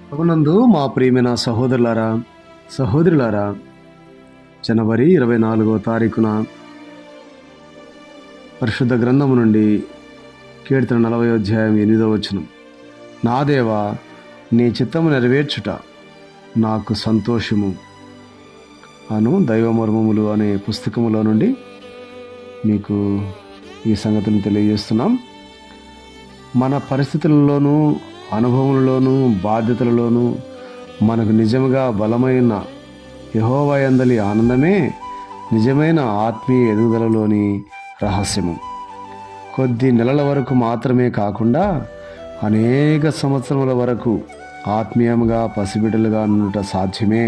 ప్రభునందు మా ప్రియమైన సహోదరులారా, సహోదరులారా, జనవరి 24వ తారీఖున పరిశుద్ధ గ్రంథము నుండి కీర్తన 40వ అధ్యాయం 8వ వచనం. నా దేవా, నీ చిత్తము నెరవేర్చుట నాకు సంతోషము అను దైవమర్మములు అనే పుస్తకములో నుండి మీకు ఈ సంగతిని తెలియజేస్తున్నాం. మన పరిస్థితులలోనూ, అనుభవంలోనూ, బాధ్యతలలోనూ మనకు నిజంగా బలమైన యెహోవా యందలి ఆనందమే నిజమైన ఆత్మీయ ఎదుగుదలలోని రహస్యము. కొద్ది నెలల వరకు మాత్రమే కాకుండా అనేక సంవత్సరముల వరకు ఆత్మీయంగా పసిబిడ్డలుగా ఉండుట సాధ్యమే.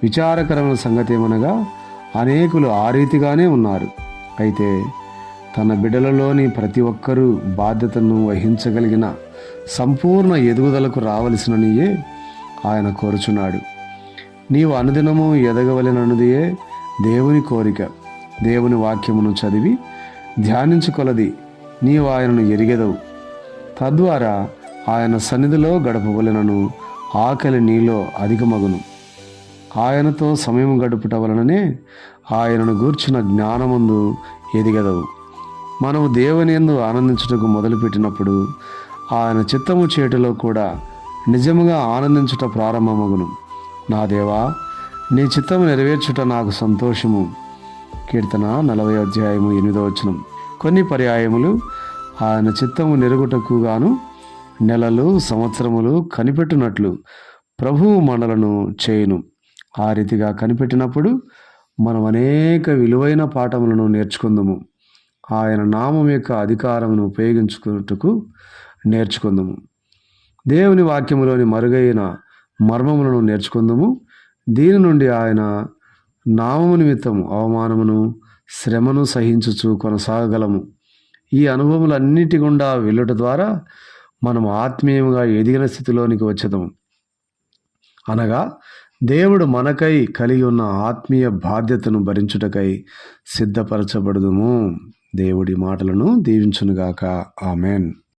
విచారకరమైన సంగతి ఏమనగా అనేకులు ఆ రీతిగానే ఉన్నారు. అయితే తన బిడ్డలలోని ప్రతి ఒక్కరూ బాధ్యతను వహించగలిగిన సంపూర్ణ ఎదుగుదలకు రావలసిన నీయే ఆయన కోరుచున్నాడు. నీవు అనుదినము ఎదగవలెనన్నదియే దేవుని కోరిక. దేవుని వాక్యమును చదివి ధ్యానించుకొలది నీవు ఆయనను ఎరిగెదవు. తద్వారా ఆయన సన్నిధిలో గడపవలెనను ఆకలి నీలో అధికమగును. ఆయనతో సమయం గడుపుట వలననే ఆయనను గూర్చిన జ్ఞానమందు ఎదిగెదవు. మనము దేవుని యందు ఆనందించుటకు మొదలుపెట్టినప్పుడు ఆయన చిత్తము చేటులో కూడా నిజముగా ఆనందించుట ప్రారంభమగును. నా దేవా, నీ చిత్తము నెరవేర్చుట నాకు సంతోషము. కీర్తన 40వ అధ్యాయము 8వ వచనం. కొన్ని పర్యాయములు ఆయన చిత్తము నెరుగుటకు గాను నెలలు, సంవత్సరములు కనిపెట్టినట్లు ప్రభువు మనలను చేయును. ఆ రీతిగా కనిపెట్టినప్పుడు మనం అనేక విలువైన పాఠములను నేర్చుకుందుము. ఆయన నామం యొక్క అధికారమును ఉపయోగించుకున్నట్టుకు నేర్చుకుందుము. దేవుని వాక్యములోని మరుగైన మర్మములను నేర్చుకుందుము. దీని నుండి ఆయన నామము నిమిత్తము అవమానమును, శ్రమను సహించుచు కొనసాగగలము. ఈ అనుభవములన్నిటి గుండా వెళ్ళుట ద్వారా మనం ఆత్మీయంగా ఎదిగిన స్థితిలోనికి వచ్చేదము. అనగా దేవుడు మనకై కలిగి ఉన్న ఆత్మీయ బాధ్యతను భరించుటకై సిద్ధపరచబడుదుము. దేవుడి మాటలను దీవించునుగాక. ఆమెన్.